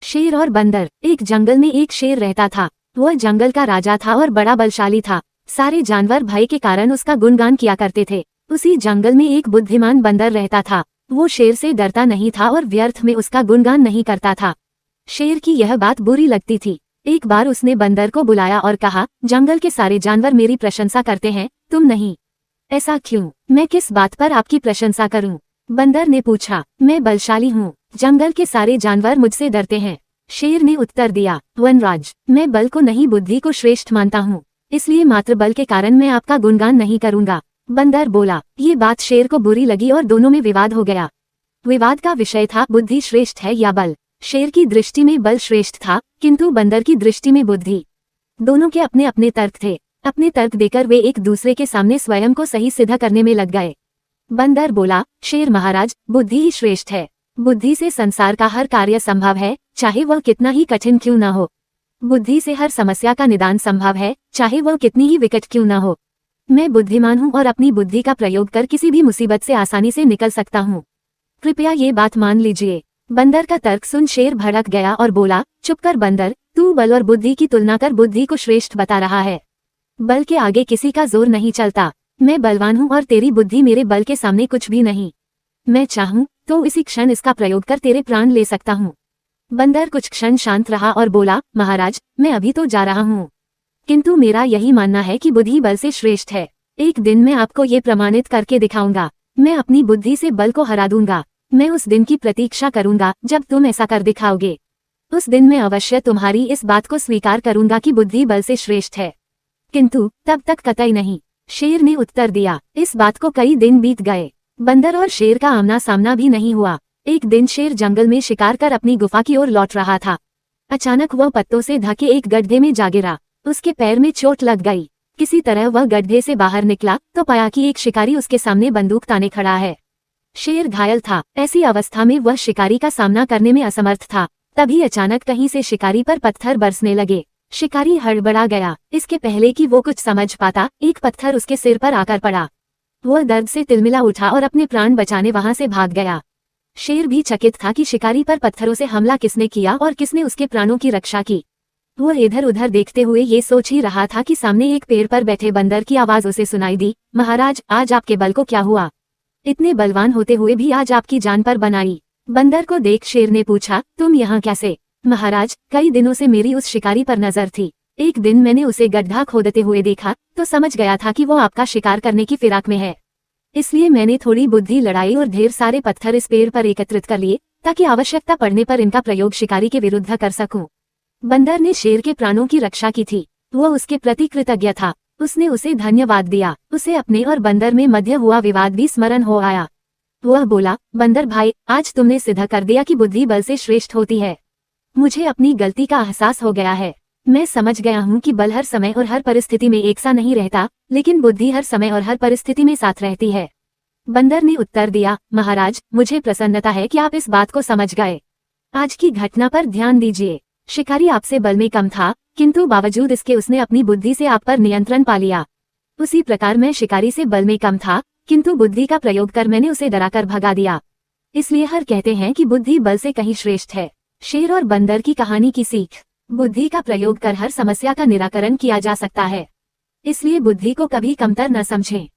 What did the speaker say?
शेर और बंदर। एक जंगल में एक शेर रहता था। वह जंगल का राजा था और बड़ा बलशाली था। सारे जानवर भय के कारण उसका गुणगान किया करते थे। उसी जंगल में एक बुद्धिमान बंदर रहता था। वो शेर से डरता नहीं था और व्यर्थ में उसका गुणगान नहीं करता था। शेर की यह बात बुरी लगती थी। एक बार उसने बंदर को बुलाया और कहा, जंगल के सारे जानवर मेरी प्रशंसा करते हैं, तुम नहीं। ऐसा क्यों? मैं किस बात पर आपकी प्रशंसा करूं? बंदर ने पूछा। मैं बलशाली हूँ, जंगल के सारे जानवर मुझसे डरते हैं। शेर ने उत्तर दिया, वनराज, मैं बल को नहीं बुद्धि को श्रेष्ठ मानता हूँ, इसलिए मात्र बल के कारण मैं आपका गुणगान नहीं करूंगा। बंदर बोला। ये बात शेर को बुरी लगी और दोनों में विवाद हो गया। विवाद का विषय था बुद्धि श्रेष्ठ है या बल। शेर की दृष्टि में बल श्रेष्ठ था, किंतु बंदर की दृष्टि में बुद्धि। दोनों के अपने अपने तर्क थे। अपने तर्क देकर वे एक दूसरे के सामने स्वयं को सही सिद्ध करने में लग गए। बंदर बोला, शेर महाराज, बुद्धि ही श्रेष्ठ है। बुद्धि से संसार का हर कार्य संभव है, चाहे वह कितना ही कठिन क्यों न हो। बुद्धि से हर समस्या का निदान संभव है, चाहे वह कितनी ही विकट क्यों न हो। मैं बुद्धिमान हूँ और अपनी बुद्धि का प्रयोग कर किसी भी मुसीबत से आसानी से निकल सकता हूँ। कृपया ये बात मान लीजिए। बंदर का तर्क सुन शेर भड़क गया और बोला, चुप कर बंदर, तू बल और बुद्धि की तुलना कर बुद्धि को श्रेष्ठ बता रहा है। बल के आगे किसी का जोर नहीं चलता। मैं बलवान हूँ और तेरी बुद्धि मेरे बल के सामने कुछ भी नहीं। मैं चाहूँ तो इसी क्षण इसका प्रयोग कर तेरे प्राण ले सकता हूँ। बंदर कुछ क्षण शांत रहा और बोला, महाराज, मैं अभी तो जा रहा हूँ, किंतु मेरा यही मानना है कि बुद्धि बल से श्रेष्ठ है। एक दिन मैं आपको ये प्रमाणित करके दिखाऊंगा। मैं अपनी बुद्धि से बल को हरा दूंगा। मैं उस दिन की प्रतीक्षा करूंगा जब तुम ऐसा कर दिखाओगे। उस दिन मैं अवश्य तुम्हारी इस बात को स्वीकार करूंगा कि बुद्धि बल से श्रेष्ठ है, किंतु तब तक कतई नहीं। शेर ने उत्तर दिया। इस बात को कई दिन बीत गए। बंदर और शेर का आमना सामना भी नहीं हुआ। एक दिन शेर जंगल में शिकार कर अपनी गुफा की ओर लौट रहा था। अचानक वह पत्तों से ढके एक गड्ढे में जा गिरा। उसके पैर में चोट लग गई। किसी तरह वह गड्ढे से बाहर निकला तो पाया कि एक शिकारी उसके सामने बंदूक ताने खड़ा है। शेर घायल था। ऐसी अवस्था में वह शिकारी का सामना करने में असमर्थ था। तभी अचानक कहीं से शिकारी पर पत्थर बरसने लगे। शिकारी हड़बड़ा गया। इसके पहले कि वो कुछ समझ पाता, एक पत्थर उसके सिर पर आकर पड़ा। वह दर्द से तिलमिला उठा और अपने प्राण बचाने वहां से भाग गया। शेर भी चकित था कि शिकारी पर पत्थरों से हमला किसने किया और किसने उसके प्राणों की रक्षा की। वह इधर उधर देखते हुए ये सोच ही रहा था कि सामने एक पेड़ पर बैठे बंदर की आवाज उसे सुनाई दी, महाराज, आज आपके बल को क्या हुआ? इतने बलवान होते हुए भी आज आपकी जान पर बनाई। बंदर को देख शेर ने पूछा, तुम यहाँ कैसे? महाराज, कई दिनों से मेरी उस शिकारी पर नजर थी। एक दिन मैंने उसे गड्ढा खोदते हुए देखा तो समझ गया था कि वो आपका शिकार करने की फिराक में है। इसलिए मैंने थोड़ी बुद्धि लड़ाई और ढेर सारे पत्थर इस पेड़ पर एकत्रित कर लिए ताकि आवश्यकता पड़ने पर इनका प्रयोग शिकारी के विरुद्ध कर सकूं। बंदर ने शेर के प्राणों की रक्षा की थी। वह उसके प्रति कृतज्ञ था। उसने उसे धन्यवाद दिया। उसे अपने और बंदर में मध्य हुआ विवाद भी स्मरण हो आया। वह बोला, बंदर भाई, आज तुमने सिद्ध कर दिया कि बुद्धि बल से श्रेष्ठ होती है। मुझे अपनी गलती का एहसास हो गया है। मैं समझ गया हूँ कि बल हर समय और हर परिस्थिति में एक सा नहीं रहता, लेकिन बुद्धि हर समय और हर परिस्थिति में साथ रहती है। बंदर ने उत्तर दिया, महाराज, मुझे प्रसन्नता है कि आप इस बात को समझ गए। आज की घटना पर ध्यान दीजिए। शिकारी आपसे बल में कम था, किंतु बावजूद इसके उसने अपनी बुद्धि से आप पर नियंत्रण पा लिया। उसी प्रकार मैं शिकारी से बल में कम था, किंतु बुद्धि का प्रयोग कर मैंने उसे डराकर भगा दिया। इसलिए हर कहते हैं कि बुद्धि बल से कहीं श्रेष्ठ है। शेर और बंदर की कहानी की सीख। बुद्धि का प्रयोग कर हर समस्या का निराकरण किया जा सकता है, इसलिए बुद्धि को कभी कमतर न समझें।